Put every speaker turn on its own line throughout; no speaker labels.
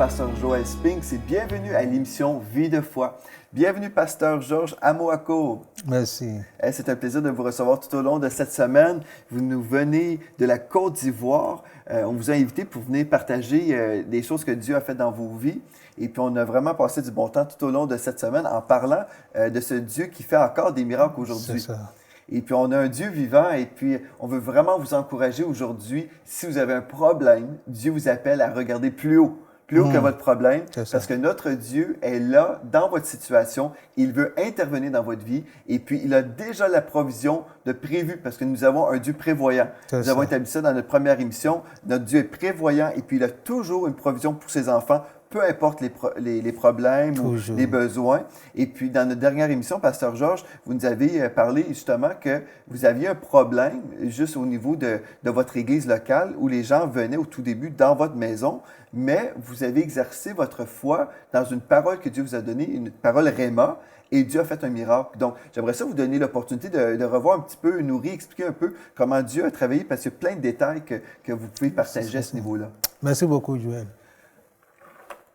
pasteur Joël Spinks et bienvenue à l'émission Vie de foi. Bienvenue, pasteur Georges Amoako.
Merci.
C'est un plaisir de vous recevoir tout au long de cette semaine. Vous nous venez de la Côte d'Ivoire. On vous a invité pour venir partager des choses que Dieu a faites dans vos vies. Et puis, on a vraiment passé du bon temps tout au long de cette semaine en parlant de ce Dieu qui fait encore des miracles aujourd'hui.
C'est ça.
Et puis, on a un Dieu vivant et puis, on veut vraiment vous encourager aujourd'hui. Si vous avez un problème, Dieu vous appelle à regarder plus haut que votre problème, parce que notre Dieu est là dans votre situation. Il veut intervenir dans votre vie et puis, il a déjà la provision de prévu parce que nous avons un Dieu prévoyant. Nous avons établi ça dans notre première émission. Notre Dieu est prévoyant et puis, il a toujours une provision pour ses enfants, peu importe les problèmes
Toujours.
ou les besoins. Et puis, dans notre dernière émission, Pasteur Georges, vous nous avez parlé justement que vous aviez un problème juste au niveau de votre église locale où les gens venaient au tout début dans votre maison, mais vous avez exercé votre foi dans une parole que Dieu vous a donnée, une parole Réma, et Dieu a fait un miracle. Donc, j'aimerais ça vous donner l'opportunité de revoir un petit peu, nous réexpliquer un peu comment Dieu a travaillé, parce qu'il y a plein de détails que vous pouvez partager à ce niveau-là.
Merci beaucoup, Joël.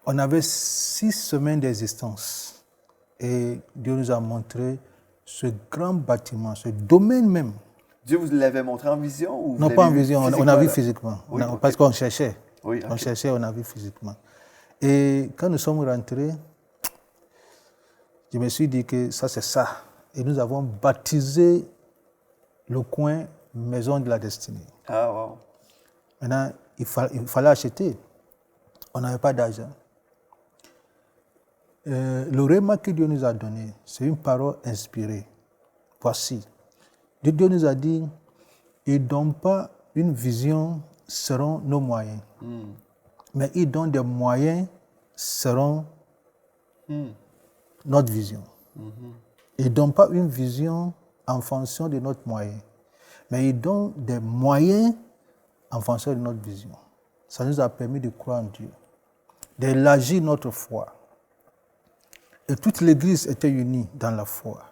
On avait 6 semaines d'existence et Dieu nous a montré ce grand bâtiment, ce domaine même.
Dieu vous l'avait montré en vision ou
Non, pas en vision, on a vu physiquement.
Oui,
parce qu'on cherchait.
Oui,
On cherchait, on a vu physiquement. Et quand nous sommes rentrés, je me suis dit que ça, c'est ça. Et nous avons baptisé le coin Maison de la Destinée.
Ah, wow.
Maintenant, il fallait acheter. On n'avait pas d'argent. Le réma que Dieu nous a donné, c'est une parole inspirée. Voici. Dieu nous a dit, il ne donne pas une vision selon nos moyens, mais il donne des moyens selon notre vision. Il ne donne pas une vision en fonction de notre moyen, mais il donne des moyens en fonction de notre vision. Ça nous a permis de croire en Dieu, d'élargir notre foi. Et toute l'Église était unie dans la foi.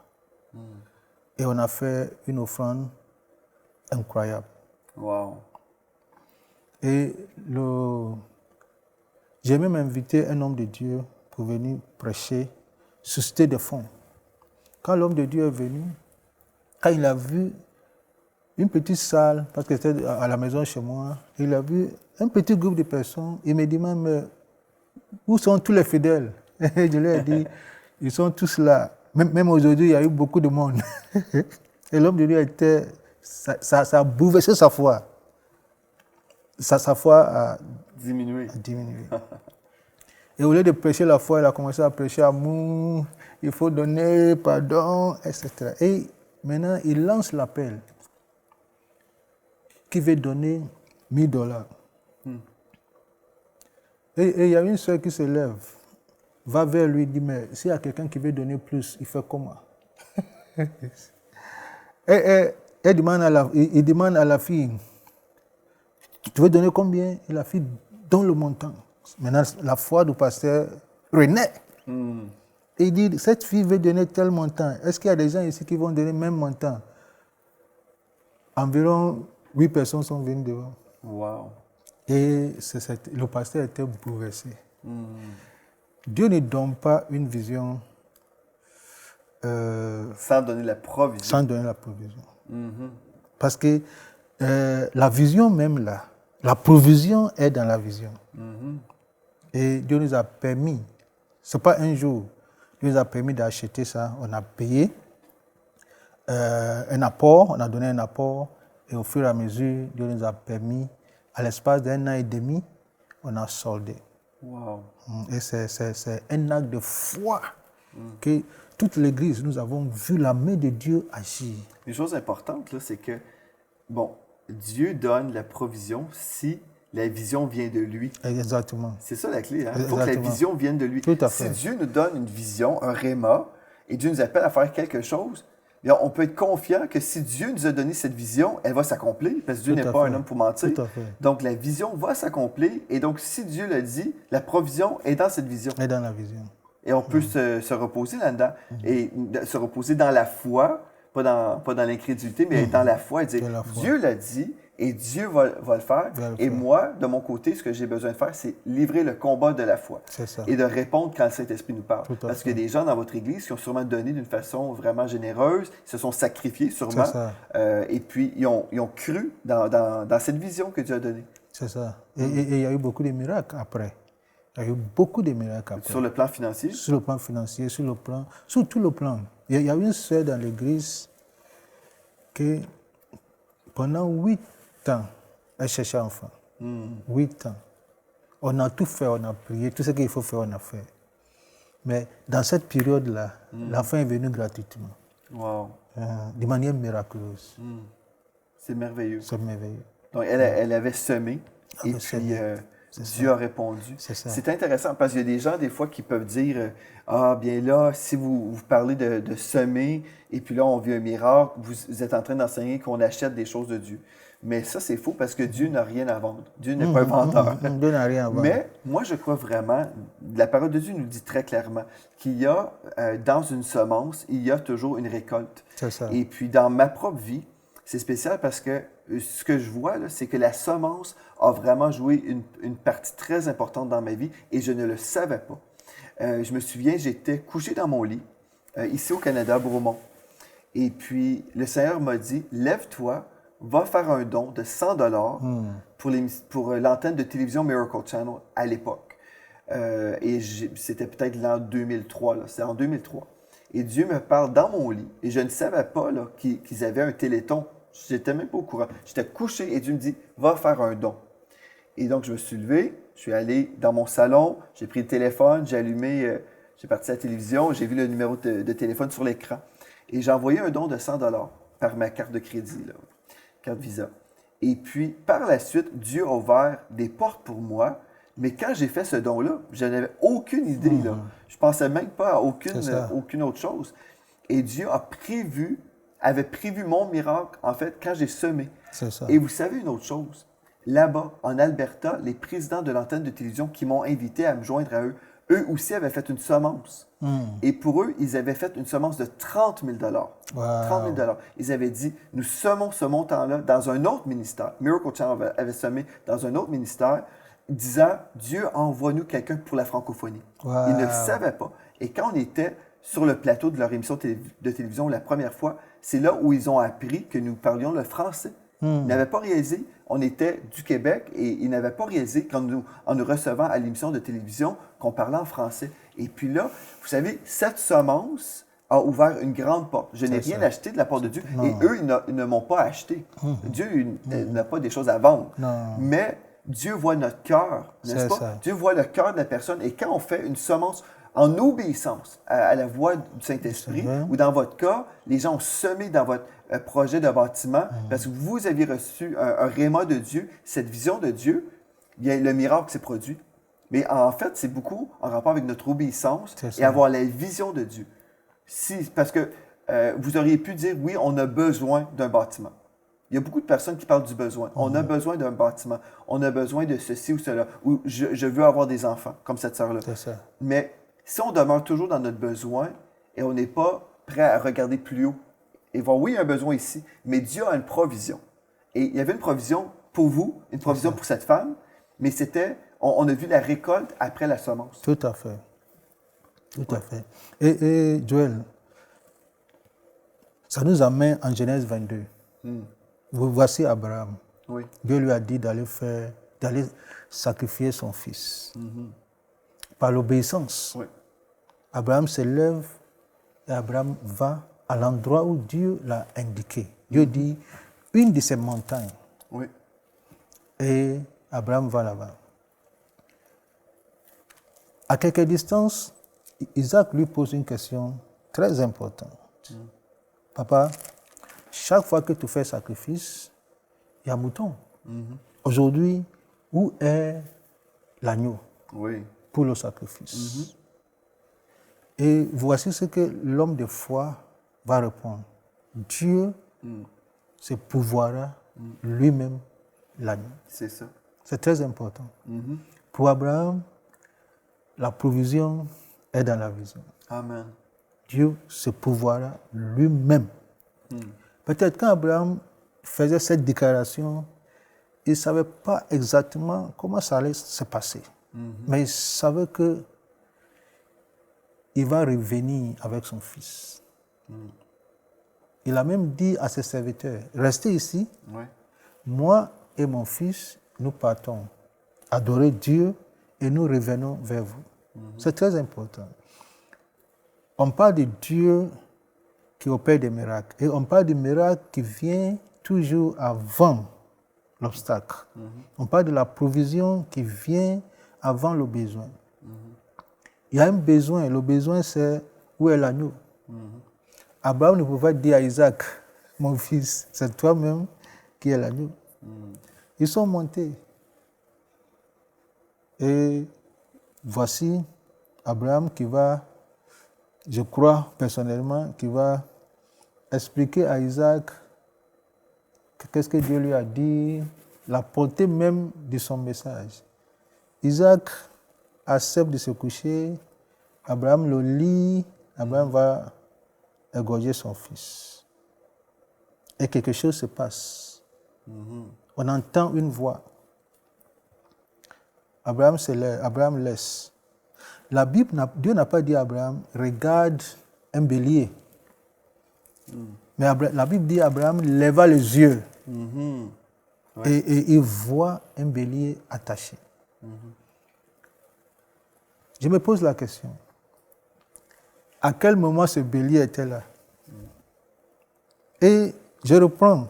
Et on a fait une offrande incroyable.
Wow.
Et j'ai même invité un homme de Dieu pour venir prêcher, susciter des fonds. Quand l'homme de Dieu est venu, quand il a vu une petite salle, parce que c'était à la maison chez moi, il a vu un petit groupe de personnes, il me dit, mais où sont tous les fidèles? Et je lui ai dit, ils sont tous là. Même aujourd'hui, il y a eu beaucoup de monde. Et l'homme de Dieu était... Ça a bouleversé sa foi. Sa foi a diminué. Et au lieu de prêcher la foi, il a commencé à prêcher l'amour, il faut donner, pardon, etc. Et maintenant, il lance l'appel. Qui veut donner $1000? Et il y a une soeur qui se lève, va vers lui et dit, mais s'il y a quelqu'un qui veut donner plus, il fait comment? Il demande à la fille, tu veux donner combien? Et la fille donne le montant. Maintenant, la foi du pasteur renaît. Et il dit, cette fille veut donner tel montant. Est-ce qu'il y a des gens ici qui vont donner le même montant? Environ 8 personnes sont venues devant.
Wow.
Et le pasteur était bouleversé. Dieu ne donne pas une vision
sans donner la provision.
Sans donner la provision. Parce que la vision même là, la provision est dans la vision. Et Dieu nous a permis, ce n'est pas un jour, Dieu nous a permis d'acheter ça, on a payé un apport, on a donné un apport, et au fur et à mesure, Dieu nous a permis, à l'espace d'1 an et demi, on a soldé.
Wow.
Et c'est un acte de foi que toute l'Église, nous avons vu la main de Dieu agir.
Une chose importante, là, c'est que, bon, Dieu donne la provision si la vision vient de lui.
Exactement.
C'est ça la clé. Il faut que la vision vienne de lui.
Tout à fait.
Si Dieu nous donne une vision, un réma, et Dieu nous appelle à faire quelque chose, bien, on peut être confiant que si Dieu nous a donné cette vision, elle va s'accomplir, parce que Dieu n'est pas un homme pour mentir.
Tout à fait.
Donc, la vision va s'accomplir. Et donc, si Dieu le dit, la provision est dans cette vision.
Est dans la vision.
Et on peut se reposer là-dedans. Et se reposer dans la foi, pas dans l'incrédulité, mais dans la foi et dire, Dieu l'a dit, Et Dieu va le faire. Et moi, de mon côté, ce que j'ai besoin de faire, c'est livrer le combat de la foi.
C'est ça.
Et de répondre quand le Saint-Esprit nous parle.
Tout à
Parce
fait.
qu'il y a des gens dans votre Église qui ont sûrement donné d'une façon vraiment généreuse, ils se sont sacrifiés sûrement,
C'est ça.
et puis ils ont cru dans cette vision que Dieu a donnée.
C'est ça. Et il y a eu beaucoup de miracles après. Il y a eu beaucoup de miracles après.
Sur le plan financier?
Sur le plan financier, sur tout le plan. Il y a une sœur dans l'église qui, pendant 8 ans, elle cherchait un enfant. 8 ans. On a tout fait, on a prié, tout ce qu'il faut faire, on a fait. Mais dans cette période-là, l'enfant est venu gratuitement.
Wow.
De manière miraculeuse.
C'est merveilleux.
C'est merveilleux.
Donc, elle avait semé, et puis Dieu a répondu. C'est intéressant parce qu'il y a des gens, des fois, qui peuvent dire ah, bien là, si vous parlez de semer, et puis là, on vit un miracle, vous êtes en train d'enseigner qu'on achète des choses de Dieu. Mais ça, c'est faux parce que Dieu n'a rien à vendre. Dieu n'est pas un vendeur.
Dieu n'a rien à vendre.
Mais moi, je crois vraiment, la parole de Dieu nous dit très clairement qu'il y a, dans une semence, il y a toujours une récolte.
C'est ça.
Et puis, dans ma propre vie, c'est spécial parce que ce que je vois, là, c'est que la semence a vraiment joué une partie très importante dans ma vie et je ne le savais pas. Je me souviens, j'étais couché dans mon lit, ici au Canada, à Bromont. Et puis, le Seigneur m'a dit, lève-toi, va faire un don de 100 $ pour l'antenne de télévision Miracle Channel à l'époque. Et c'était peut-être l'an 2003, là. C'est en 2003. Et Dieu me parle dans mon lit. Et je ne savais pas là, qu'ils avaient un téléthon. Je n'étais même pas au courant. J'étais couché et Dieu me dit, va faire un don. Et donc, je me suis levé, je suis allé dans mon salon, j'ai pris le téléphone, j'ai allumé, j'ai parti à la télévision, j'ai vu le numéro de téléphone sur l'écran. Et j'ai envoyé un don de 100 $ par ma carte de crédit, là, carte Visa. Et puis, par la suite, Dieu a ouvert des portes pour moi. Mais quand j'ai fait ce don-là, je n'avais aucune idée. Là. Je ne pensais même pas à aucune autre chose. Et Dieu avait prévu mon miracle, en fait, quand j'ai semé.
C'est ça.
Et vous savez une autre chose? Là-bas, en Alberta, les présidents de l'antenne de télévision qui m'ont invité à me joindre à eux, eux aussi avaient fait une semence. Et pour eux, ils avaient fait une semence de 30 000 $.
Wow.
30 000 $. Ils avaient dit, nous semons ce montant-là dans un autre ministère. Miracle Channel avait semé dans un autre ministère, disant, Dieu envoie-nous quelqu'un pour la francophonie.
Wow.
Ils ne le savaient pas. Et quand on était sur le plateau de leur émission de télévision la première fois, c'est là où ils ont appris que nous parlions le français. Ils n'avaient pas réalisé, on était du Québec et ils n'avaient pas réalisé en nous recevant à l'émission de télévision qu'on parlait en français. Et puis là, vous savez, cette semence a ouvert une grande porte. Je n'ai rien acheté de la part de Dieu et eux, ils ne m'ont pas acheté. Dieu n'a pas des choses à vendre. Mais Dieu voit notre cœur, n'est-ce pas? Ça. Dieu voit le cœur de la personne et quand on fait une semence en obéissance à la voix du Saint-Esprit, ou dans votre cas, les gens ont semé dans votre projet de bâtiment parce que vous aviez reçu un réma de Dieu, cette vision de Dieu, bien, le miracle s'est produit. Mais en fait, c'est beaucoup en rapport avec notre obéissance et avoir la vision de Dieu. Parce que vous auriez pu dire, oui, on a besoin d'un bâtiment. Il y a beaucoup de personnes qui parlent du besoin. On a besoin d'un bâtiment. On a besoin de ceci ou cela. Ou je veux avoir des enfants, comme cette sœur-là. Mais si on demeure toujours dans notre besoin et on n'est pas prêt à regarder plus haut et voir, oui, il y a un besoin ici, mais Dieu a une provision. Et il y avait une provision pour vous, une provision pour cette femme, mais c'était, on a vu la récolte après la semence.
Tout à fait. Tout à fait. Et Joël, ça nous amène en Genèse 22. Voici Abraham.
Oui.
Dieu lui a dit d'aller sacrifier son fils. Par l'obéissance.
Oui.
Abraham se lève et Abraham va à l'endroit où Dieu l'a indiqué. Dieu dit une de ces montagnes.
Oui.
Et Abraham va là-bas. À quelques distances, Isaac lui pose une question très importante. Papa, chaque fois que tu fais sacrifice, il y a un mouton. Aujourd'hui, où est l'agneau pour le sacrifice? Et voici ce que l'homme de foi va répondre. Dieu se pourvoira lui-même l'agneau.
C'est ça.
C'est très important. Pour Abraham, la provision est dans la vision.
Amen.
Dieu se pourvoira lui-même. Peut-être quand Abraham faisait cette déclaration, il ne savait pas exactement comment ça allait se passer. Mais il savait que il va revenir avec son fils. Il a même dit à ses serviteurs, restez ici,
Ouais.
moi et mon fils, nous partons adorer Dieu et nous revenons vers vous. C'est très important. On parle de Dieu qui opère des miracles. Et on parle du miracle qui vient toujours avant l'obstacle. On parle de la provision qui vient avant le besoin. Il y a un besoin. Le besoin, c'est où est l'agneau? Abraham ne pouvait pas dire à Isaac, mon fils, c'est toi-même qui es l'agneau. Ils sont montés. Et voici Abraham qui va, je crois personnellement, qui va expliquer à Isaac qu'est-ce que Dieu lui a dit, la portée même de son message. Isaac accepte de se coucher, Abraham le lit, Abraham va égorger son fils. Et quelque chose se passe. On entend une voix. Abraham se lève, Abraham laisse. La Bible, Dieu n'a pas dit à Abraham, regarde un bélier. Mais la Bible dit à Abraham, lèva les yeux.
Ouais.
Et il voit un bélier attaché. Je me pose la question. À quel moment ce bélier était là? Et je reprends.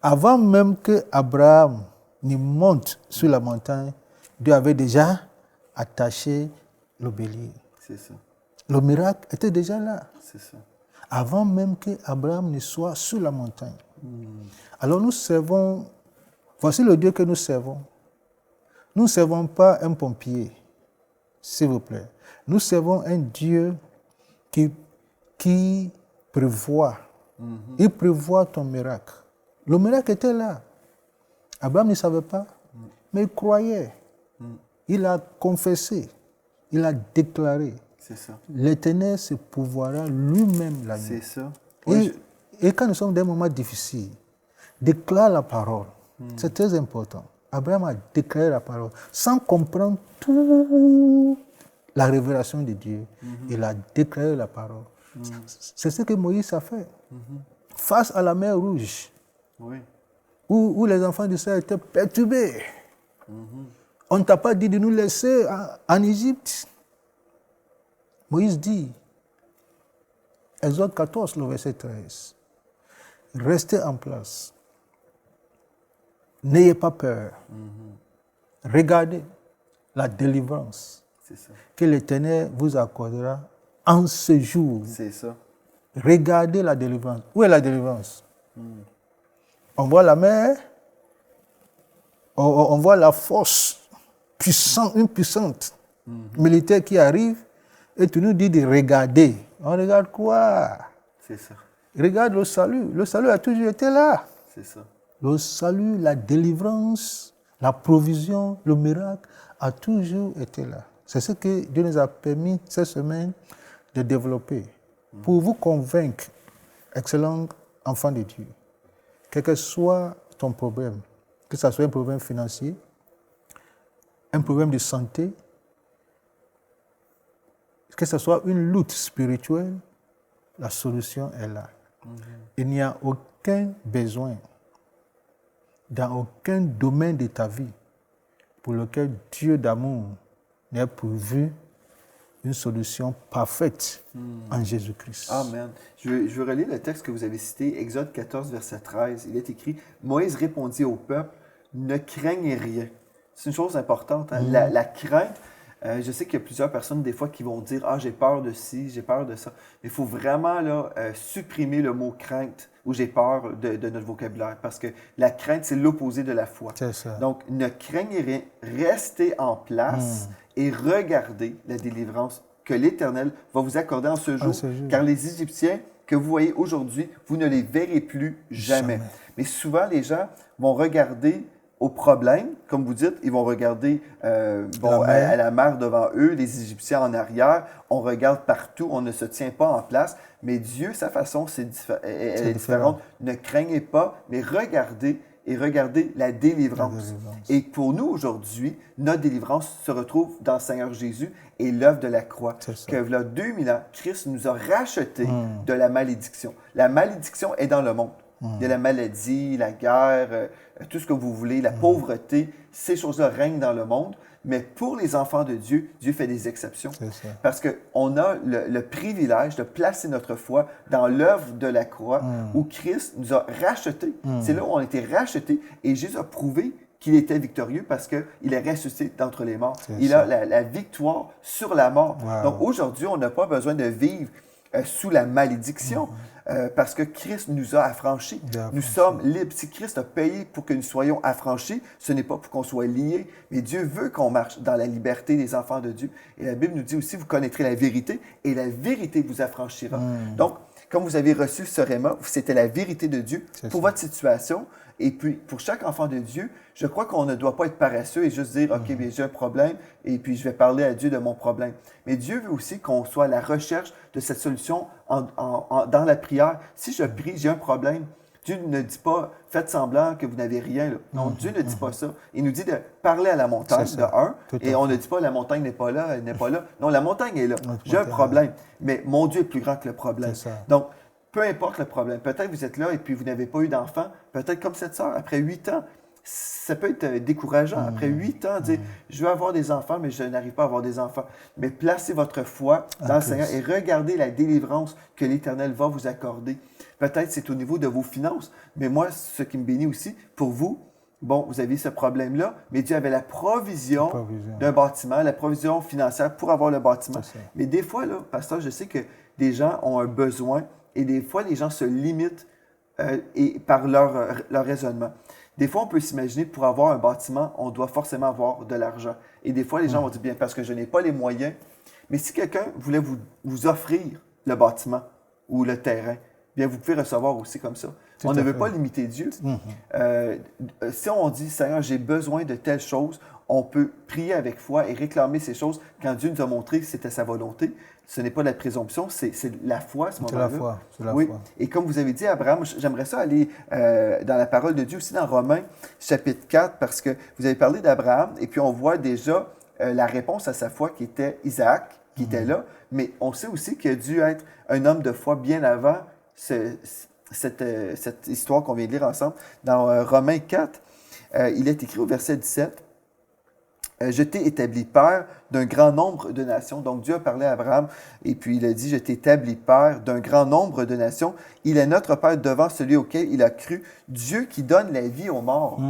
Avant même que Abraham ne monte sur la montagne, Dieu avait déjà attaché le bélier.
C'est ça.
Le miracle était déjà là.
C'est ça.
Avant même que Abraham ne soit sur la montagne. Alors nous servons, voici le Dieu que nous servons. Nous ne servons pas un pompier, s'il vous plaît. Nous servons un Dieu qui prévoit. Il prévoit ton miracle. Le miracle était là. Abraham ne savait pas, mais il croyait. Il a confessé. Il a déclaré.
C'est ça.
L'Éternel se pourvoira lui-même la nuit.
C'est ça.
Et quand nous sommes dans des moments difficiles, déclare la parole. C'est très important. Abraham a déclaré la parole sans comprendre toute la révélation de Dieu. Il a déclaré la parole. C'est ce que Moïse a fait. Face à la mer Rouge,
Oui.
où les enfants d'Israël étaient perturbés. On ne t'a pas dit de nous laisser en Égypte. Moïse dit, Exode 14, le verset 13, restez en place. N'ayez pas peur. Regardez la délivrance
C'est ça.
que l'Éternel vous accordera en ce jour.
C'est ça.
Regardez la délivrance. Où est la délivrance? On voit la mer, on voit la force puissante, une puissante militaire qui arrive, et tu nous dis de regarder. On regarde quoi?
C'est ça.
Regarde le salut. Le salut a toujours été là.
C'est ça.
Le salut, la délivrance, la provision, le miracle a toujours été là. C'est ce que Dieu nous a permis cette semaine de développer. Pour vous convaincre, excellent enfant de Dieu, quel que soit ton problème, que ce soit un problème financier, un problème de santé, que ce soit une lutte spirituelle, la solution est là. Il n'y a aucun besoin dans aucun domaine de ta vie pour lequel Dieu d'amour n'ait pourvu une solution parfaite en Jésus-Christ.
Amen. Je veux relire le texte que vous avez cité, Exode 14, verset 13. Il est écrit, « Moïse répondit au peuple, ne craignez rien. » C'est une chose importante. Hein? La crainte, je sais qu'il y a plusieurs personnes des fois qui vont dire, « Ah, j'ai peur de ci, j'ai peur de ça. » Mais il faut vraiment là, supprimer le mot crainte ou j'ai peur de notre vocabulaire parce que la crainte, c'est l'opposé de la foi.
C'est ça.
Donc, ne craignez rien, restez en place et regardez la délivrance que l'Éternel va vous accorder en ce jour, car les Égyptiens que vous voyez aujourd'hui, vous ne les verrez plus jamais. Mais souvent, les gens vont regarder au problème, comme vous dites, ils vont regarder à la mer devant eux, les Égyptiens en arrière, on regarde partout, on ne se tient pas en place, mais Dieu, sa façon, elle est différente. Ne craignez pas, mais regardez et regardez la délivrance. Et pour nous, aujourd'hui, notre délivrance se retrouve dans le Seigneur Jésus et l'œuvre de la croix. Que là, 2000 ans, Christ nous a rachetés de la malédiction. La malédiction est dans le monde. Il y a la maladie, la guerre, tout ce que vous voulez, la pauvreté. Ces choses-là règnent dans le monde. Mais pour les enfants de Dieu, Dieu fait des exceptions. Parce qu'on a le privilège de placer notre foi dans l'œuvre de la croix où Christ nous a rachetés. C'est là où on a été rachetés et Jésus a prouvé qu'il était victorieux parce qu'il est ressuscité d'entre les morts. Il a la victoire sur la mort. Donc aujourd'hui, on n'a pas besoin de vivre sous la malédiction. Parce que Christ nous a affranchis. Nous sommes libres. Si Christ a payé pour que nous soyons affranchis, ce n'est pas pour qu'on soit liés, mais Dieu veut qu'on marche dans la liberté des enfants de Dieu. Et la Bible nous dit aussi, vous connaîtrez la vérité et la vérité vous affranchira. Donc, comme vous avez reçu ce réma, c'était la vérité de Dieu pour votre situation. Et puis, pour chaque enfant de Dieu, je crois qu'on ne doit pas être paresseux et juste dire, OK, bien, j'ai un problème et puis je vais parler à Dieu de mon problème. Mais Dieu veut aussi qu'on soit à la recherche de cette solution dans la prière. Si je prie, j'ai un problème, Dieu ne dit pas, faites semblant que vous n'avez rien. Là. Non, Dieu ne dit pas ça. Il nous dit de parler à la montagne, de un, et on ne dit pas, la montagne n'est pas là, elle n'est pas là. Non, la montagne est là. J'ai un problème, mais mon Dieu est plus grand que le problème. Donc, peu importe le problème. Peut-être que vous êtes là et puis vous n'avez pas eu d'enfant. Peut-être comme cette sœur, après 8 ans, ça peut être décourageant. Après 8 ans, dire « Je veux avoir des enfants, mais je n'arrive pas à avoir des enfants. » Mais placez votre foi dans le Seigneur et regardez la délivrance que l'Éternel va vous accorder. Peut-être c'est au niveau de vos finances. Mais moi, ce qui me bénit aussi, pour vous, bon, vous avez ce problème-là, mais Dieu avait la provision d'un bâtiment, la provision financière pour avoir le bâtiment. Mais des fois, là, pasteur, je sais que des gens ont un besoin. Et des fois, les gens se limitent par leur raisonnement. Des fois, on peut s'imaginer pour avoir un bâtiment, on doit forcément avoir de l'argent. Et des fois, les gens vont dire, bien, parce que je n'ai pas les moyens. Mais si quelqu'un voulait vous offrir le bâtiment ou le terrain, bien, vous pouvez recevoir aussi comme ça. On ne veut pas limiter Dieu. Si on dit, Seigneur, j'ai besoin de telles choses, on peut prier avec foi et réclamer ces choses quand Dieu nous a montré que c'était sa volonté. Ce n'est pas la présomption, c'est la foi à ce moment-là.
C'est la foi.
Et comme vous avez dit, Abraham, j'aimerais ça aller dans la parole de Dieu aussi dans Romains chapitre 4, parce que vous avez parlé d'Abraham, et puis on voit déjà la réponse à sa foi qui était Isaac, qui était là, mais on sait aussi qu'il a dû être un homme de foi bien avant cette histoire qu'on vient de lire ensemble. Dans Romains 4, il est écrit au verset 17, je t'ai établi père d'un grand nombre de nations. Donc Dieu a parlé à Abraham et puis il a dit, je t'ai établi père d'un grand nombre de nations. Il est notre père devant celui auquel il a cru, Dieu qui donne la vie aux morts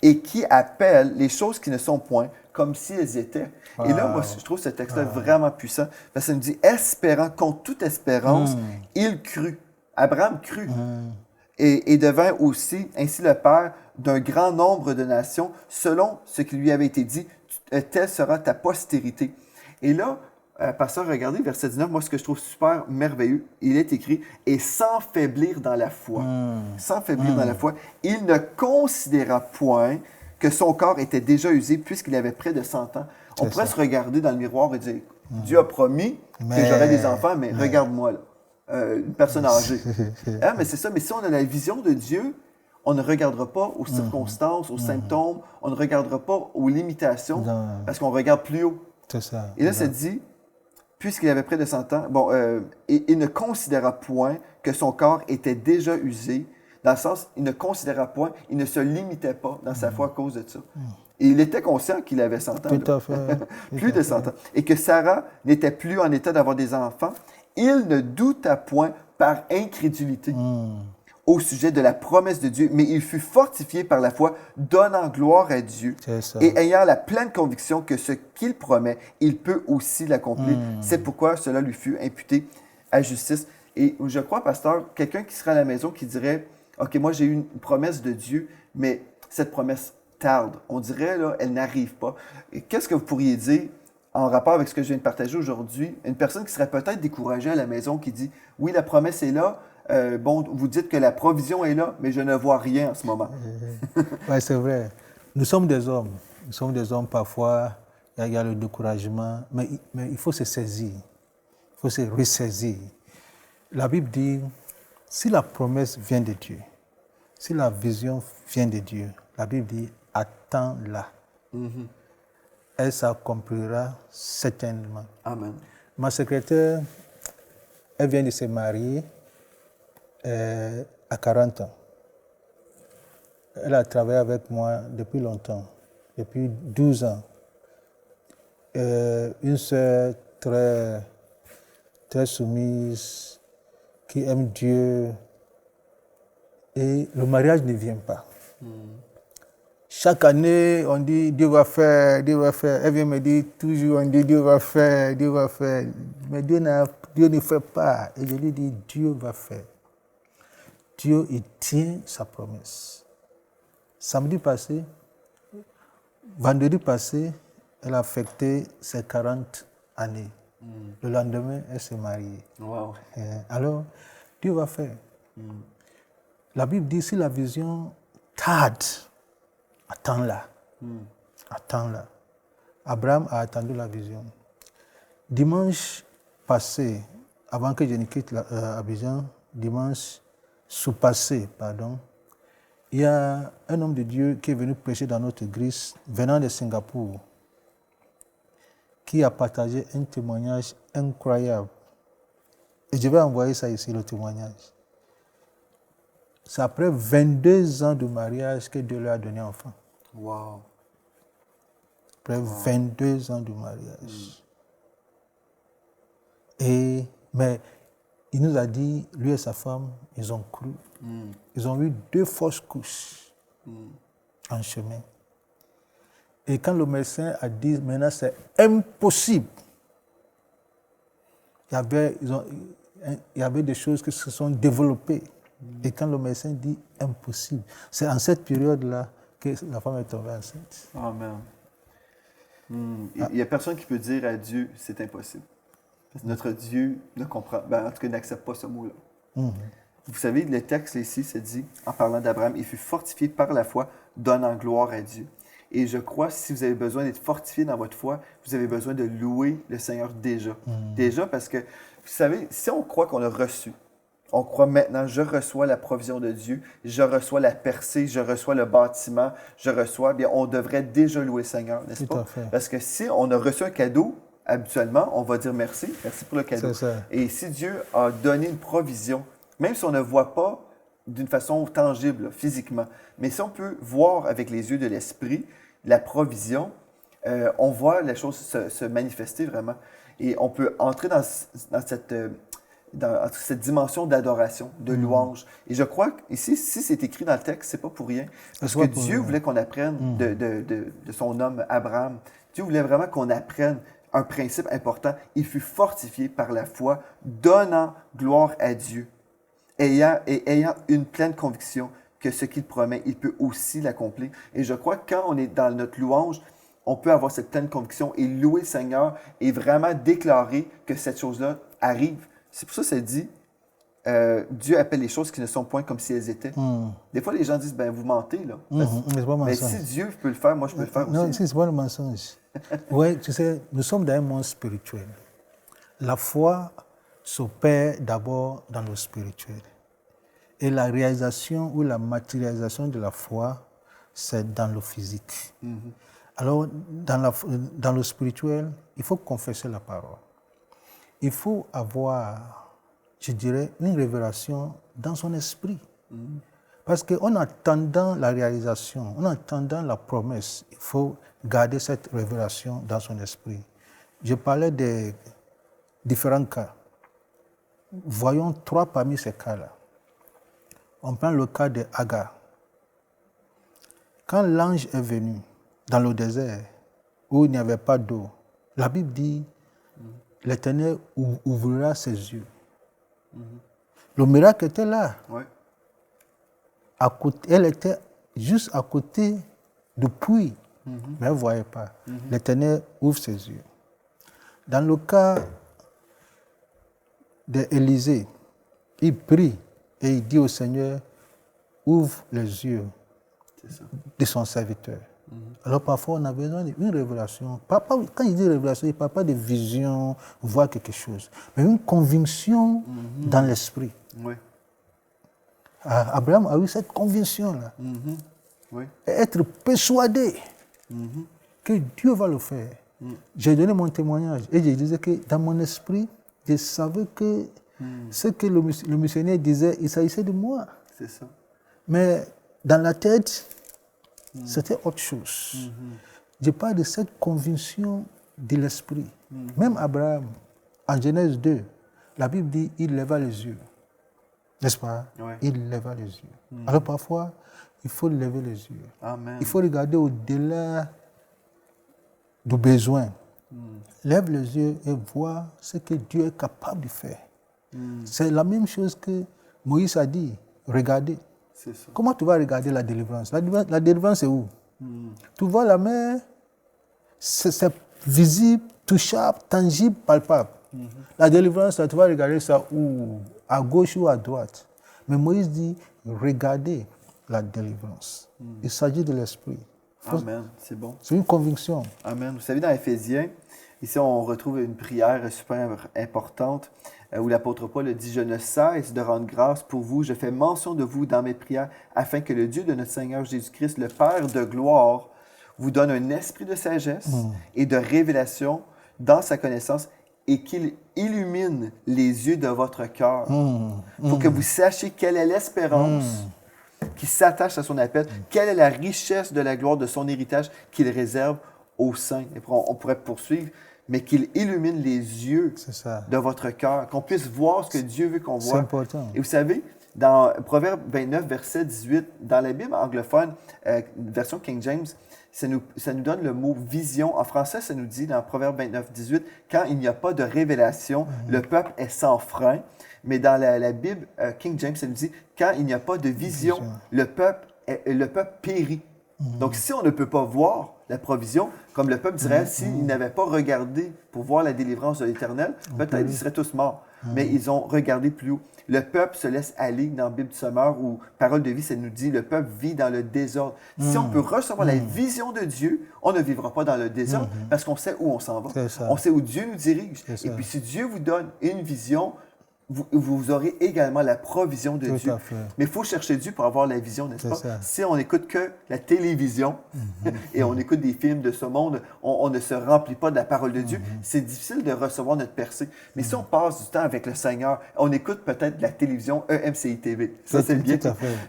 et qui appelle les choses qui ne sont point comme si elles étaient. Et là, moi, je trouve ce texte-là vraiment puissant parce que ça nous dit, espérant contre toute espérance, il crut. Abraham crut. Et devint aussi ainsi le père d'un grand nombre de nations, selon ce qui lui avait été dit, telle sera ta postérité. Et là, pasteur, regardez, verset 19, moi, ce que je trouve super merveilleux, il est écrit, et sans faiblir dans la foi. Sans faiblir dans la foi, il ne considéra point que son corps était déjà usé puisqu'il avait près de 100 ans. On pourrait se regarder dans le miroir et dire, Dieu a promis que j'aurais des enfants, mais regarde-moi là. Une personne âgée. Hein, mais c'est ça, mais si on a la vision de Dieu, on ne regardera pas aux circonstances, aux symptômes, on ne regardera pas aux limitations, parce qu'on regarde plus haut. Et là, ça dit, puisqu'il avait près de 100 ans, bon, et il ne considéra point que son corps était déjà usé, dans le sens, il ne considéra point, il ne se limitait pas dans sa foi à cause de ça. Et il était conscient qu'il avait 100 ans.
Tout à fait.
Plus de 100 ans. Et que Sarah n'était plus en état d'avoir des enfants. Il ne douta point par incrédulité au sujet de la promesse de Dieu, mais il fut fortifié par la foi, donnant gloire à Dieu et ayant la pleine conviction que ce qu'il promet, il peut aussi l'accomplir. C'est pourquoi cela lui fut imputé à justice. Et je crois, pasteur, quelqu'un qui serait à la maison qui dirait, OK, moi j'ai eu une promesse de Dieu, mais cette promesse tarde. On dirait, là, elle n'arrive pas. Et qu'est-ce que vous pourriez dire en rapport avec ce que je viens de partager aujourd'hui? Une personne qui serait peut-être découragée à la maison, qui dit, oui, la promesse est là, bon, vous dites que la provision est là, mais je ne vois rien en ce moment.
Oui, c'est vrai. Nous sommes des hommes. Nous sommes des hommes, parfois, il y a le découragement, mais il faut se saisir. Il faut se ressaisir. La Bible dit, si la promesse vient de Dieu, si la vision vient de Dieu, la Bible dit « attends-la ». Elle s'accomplira certainement.
Amen.
Ma secrétaire, elle vient de se marier à 40 ans. Elle a travaillé avec moi depuis longtemps, depuis 12 ans. Une sœur très, très soumise, qui aime Dieu. Et le mariage ne vient pas. Chaque année, on dit Dieu va faire, Dieu va faire. Elle vient me dire toujours, on dit Dieu va faire, Dieu va faire. Mais Dieu ne fait pas. Et je lui dis Dieu va faire. Dieu, il tient sa promesse. Samedi passé, vendredi passé, elle a fêté ses 40 années. Le lendemain, elle s'est mariée.
Wow.
Alors, Dieu va faire. La Bible dit, si la vision tarde, attends-la. Attends-la. Abraham a attendu la vision. Dimanche passé, avant que je ne quitte Abidjan, dimanche sous-passé, pardon, il y a un homme de Dieu qui est venu prêcher dans notre église, venant de Singapour, qui a partagé un témoignage incroyable. Et je vais envoyer ça ici, le témoignage. C'est après 22 ans de mariage que Dieu lui a donné enfant.
Wow.
Après 22 ans de mariage. Mais il nous a dit, lui et sa femme, ils ont cru. Ils ont eu 2 fausses couches en chemin. Et quand le médecin a dit, maintenant c'est impossible, il y avait des choses qui se sont développées. Et quand le médecin dit impossible, c'est en cette période-là que la femme est tombée enceinte.
Amen. Il n'y a personne qui peut dire à Dieu, c'est impossible. Parce que notre Dieu ne comprend, en tout cas, n'accepte pas ce mot-là. Vous savez, le texte ici se dit, en parlant d'Abraham, il fut fortifié par la foi, donnant gloire à Dieu. Et je crois, si vous avez besoin d'être fortifié dans votre foi, vous avez besoin de louer le Seigneur déjà. Déjà parce que, vous savez, si on croit qu'on a reçu, on croit maintenant, je reçois la provision de Dieu, je reçois la percée, je reçois le bâtiment, je reçois, bien, on devrait déjà louer le Seigneur, n'est-ce pas? Parce que si on a reçu un cadeau, habituellement, on va dire merci, merci pour le cadeau. Et si Dieu a donné une provision, même si on ne voit pas d'une façon tangible, physiquement, mais si on peut voir avec les yeux de l'esprit la provision, on voit les choses se manifester vraiment. Et on peut entrer dans cette dimension d'adoration, de louange. Et je crois qu'ici, si c'est écrit dans le texte, c'est pas pour rien. Parce que Dieu voulait qu'on apprenne de son homme Abraham. Dieu voulait vraiment qu'on apprenne un principe important. Il fut fortifié par la foi, donnant gloire à Dieu, ayant une pleine conviction que ce qu'il promet, il peut aussi l'accomplir. Et je crois que quand on est dans notre louange, on peut avoir cette pleine conviction et louer le Seigneur et vraiment déclarer que cette chose-là arrive. C'est pour ça que ça dit, Dieu appelle les choses qui ne sont point comme si elles étaient. Des fois, les gens disent, vous mentez, là. Mais si Dieu peut le faire, moi, je peux le faire aussi.
Non, c'est pas le mensonge. Oui, tu sais, nous sommes dans un monde spirituel. La foi s'opère d'abord dans le spirituel. Et la réalisation ou la matérialisation de la foi, c'est dans le physique. Alors, dans le spirituel, il faut confesser la parole. Il faut avoir, je dirais, une révélation dans son esprit. Parce qu'en attendant la réalisation, en attendant la promesse, il faut garder cette révélation dans son esprit. Je parlais des différents cas. Voyons 3 parmi ces cas-là. On prend le cas de Agar. Quand l'ange est venu dans le désert où il n'y avait pas d'eau, la Bible dit l'Éternel ouvrira ses yeux. Le miracle était là. À côté, elle était juste à côté du puits, mais elle ne voyait pas. L'Éternel ouvre ses yeux. Dans le cas d'Élisée, il prie et il dit au Seigneur, ouvre les yeux de son serviteur. Alors parfois, on a besoin d'une révélation. Quand il dit révélation, il ne parle pas de vision, voir quelque chose, mais une conviction dans l'esprit. Abraham a eu cette conviction-là.
Oui.
Et être persuadé que Dieu va le faire. J'ai donné mon témoignage et je disais que dans mon esprit, je savais que ce que le missionnaire disait, il s'agissait de moi.
C'est ça.
Mais dans la tête, c'était autre chose. Je parle de cette conviction de l'esprit. Même Abraham, en Genèse 2, la Bible dit il leva les yeux. N'est-ce pas?
Oui.
Il leva les yeux. Alors parfois, il faut lever les yeux.
Amen.
Il faut regarder au-delà du besoin. Lève les yeux et vois ce que Dieu est capable de faire. C'est la même chose que Moïse a dit. Regardez.
C'est ça.
Comment tu vas regarder la délivrance? La délivrance, c'est où? Tu vois la main, c'est visible, touchable, tangible, palpable. La délivrance, tu vas regarder ça où? À gauche ou à droite. Mais Moïse dit, regardez la délivrance. Il s'agit de l'esprit.
Amen. C'est bon.
C'est une conviction.
Amen. Vous savez, dans Éphésiens, ici, on retrouve une prière super importante où l'apôtre Paul dit « Je ne cesse de rendre grâce pour vous. Je fais mention de vous dans mes prières afin que le Dieu de notre Seigneur Jésus-Christ, le Père de gloire, vous donne un esprit de sagesse et de révélation dans sa connaissance et qu'il illumine les yeux de votre cœur pour que vous sachiez quelle est l'espérance qui s'attache à son appel, quelle est la richesse de la gloire de son héritage qu'il réserve aux saints. Et on pourrait poursuivre, mais qu'il illumine les yeux de votre cœur, qu'on puisse voir ce que Dieu veut qu'on voit.
C'est important.
Et vous savez, dans Proverbe 29, verset 18, dans la Bible anglophone, version King James, ça nous donne le mot vision. En français, ça nous dit dans Proverbe 29, 18, quand il n'y a pas de révélation, le peuple est sans frein. Mais dans la Bible King James, ça nous dit quand il n'y a pas de vision, le peuple périt. Donc, si on ne peut pas voir la provision, comme le peuple d'Israël, s'ils n'avaient pas regardé pour voir la délivrance de l'Éternel, peut-être ils seraient tous morts. Mais ils ont regardé plus haut. Le peuple se laisse aller dans la Bible du Sommeur ou Parole de vie, ça nous dit le peuple vit dans le désordre. Si on peut recevoir la vision de Dieu, on ne vivra pas dans le désordre parce qu'on sait où on s'en va. On sait où Dieu nous dirige. Et puis si Dieu vous donne une vision, vous aurez également la provision de Dieu. Mais il faut chercher Dieu pour avoir la vision, n'est-ce pas? Si on n'écoute que la télévision et on écoute des films de ce monde, on ne se remplit pas de la parole de Dieu. C'est difficile de recevoir notre percée. Mais si on passe du temps avec le Seigneur, on écoute peut-être la télévision EMCI TV. Ça, c'est bien.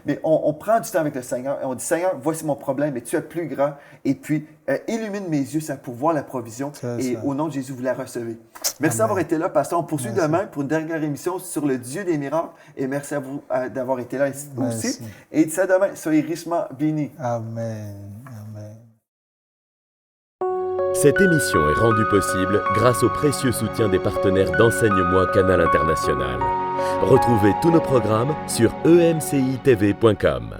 Mais on prend du temps avec le Seigneur et on dit, Seigneur, voici mon problème, mais tu es plus grand. Et puis, illumine mes yeux pour voir la provision. Et au nom de Jésus, vous la recevez. Merci d'avoir été là, pasteur. On poursuit demain pour une dernière émission sur le Dieu des miracles. Et merci à vous d'avoir été là aussi. Et d'ici à demain, soyez richement bénis.
Amen. Amen.
Cette émission est rendue possible grâce au précieux soutien des partenaires d'Enseigne-moi Canal International. Retrouvez tous nos programmes sur emcitv.com.